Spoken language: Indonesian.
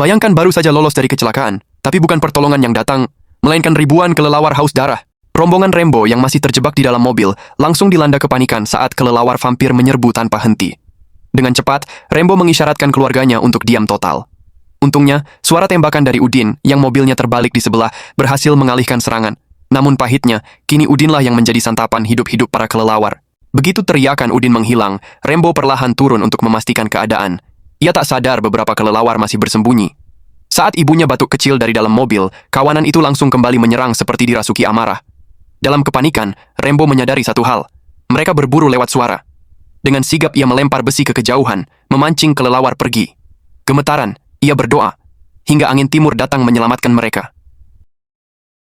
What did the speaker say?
Bayangkan baru saja lolos dari kecelakaan, tapi bukan pertolongan yang datang, melainkan ribuan kelelawar haus darah. Rombongan Rambo yang masih terjebak di dalam mobil langsung dilanda kepanikan saat kelelawar vampir menyerbu tanpa henti. Dengan cepat, Rambo mengisyaratkan keluarganya untuk diam total. Untungnya, suara tembakan dari Udin yang mobilnya terbalik di sebelah berhasil mengalihkan serangan. Namun pahitnya, kini Udinlah yang menjadi santapan hidup-hidup para kelelawar. Begitu teriakan Udin menghilang, Rambo perlahan turun untuk memastikan keadaan. Ia tak sadar beberapa kelelawar masih bersembunyi. Saat ibunya batuk kecil dari dalam mobil, kawanan itu langsung kembali menyerang seperti dirasuki amarah. Dalam kepanikan, Rambo menyadari satu hal. Mereka berburu lewat suara. Dengan sigap ia melempar besi ke kejauhan, memancing kelelawar pergi. Gemetaran, ia berdoa, hingga angin timur datang menyelamatkan mereka.